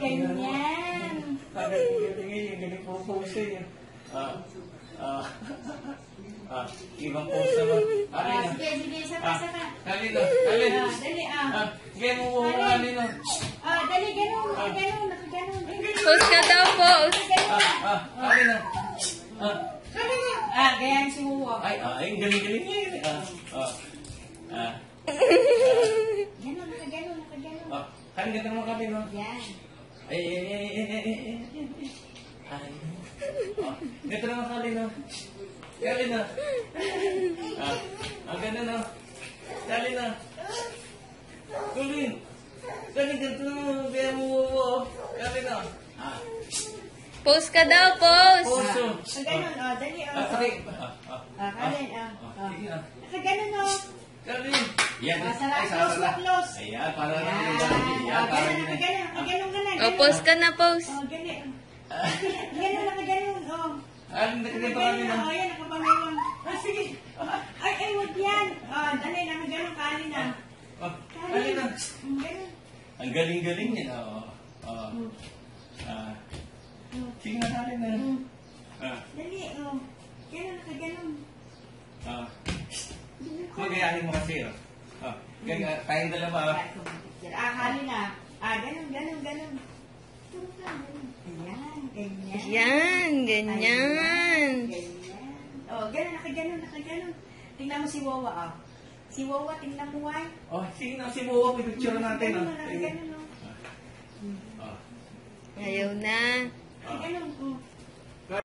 ganyan. Galing po pose eh. Ibang pose naman. Sige, sige, saka. Halino. Dali, Sige mo po halino. Dali, ganun, nakaganon. Pose ka daw, pose. Halino. Ganyan si Wuwa. Ay, galing-galing niya. Ganun, nakaganon. Kan ganda naman kami, no? Yan. Ay. Ganda naman kami, no? Kali na. Ang ganda, no? Kali na. Galing. Galing, ganda naman. Kaya mo, kali na. Pose ka daw, pose. Poso. Ganun, dali, Sige. Kalin, Sige na. nakaganon, Galing. Yan. close. Ayan, para lang. Ganun, nakaganon ka na. O, pose ka na, pose. Ganun. Ganun, nakaganon, Nakaganto kami na. Yan, nakapangayon. Sige. Ay, wag yan. Dali, nakaganon, kalin na. Kali na. Ganun. Ang galing-galing niya. Sige na, kali na. Dali, ganun, nakaganon. Magayahin mo kasi, tayong dalawa. Kalin na. Ganun. Turo ka, ganun. Ayan, ganyan. Yan, ganyan. Ganun, nakaganon. Tingnan mo si Wawa, Si Wawa, tingnan mo, ay. Sige na, si Buwa, pipicture natin. Nakaganon, Ayaw na. Ganun,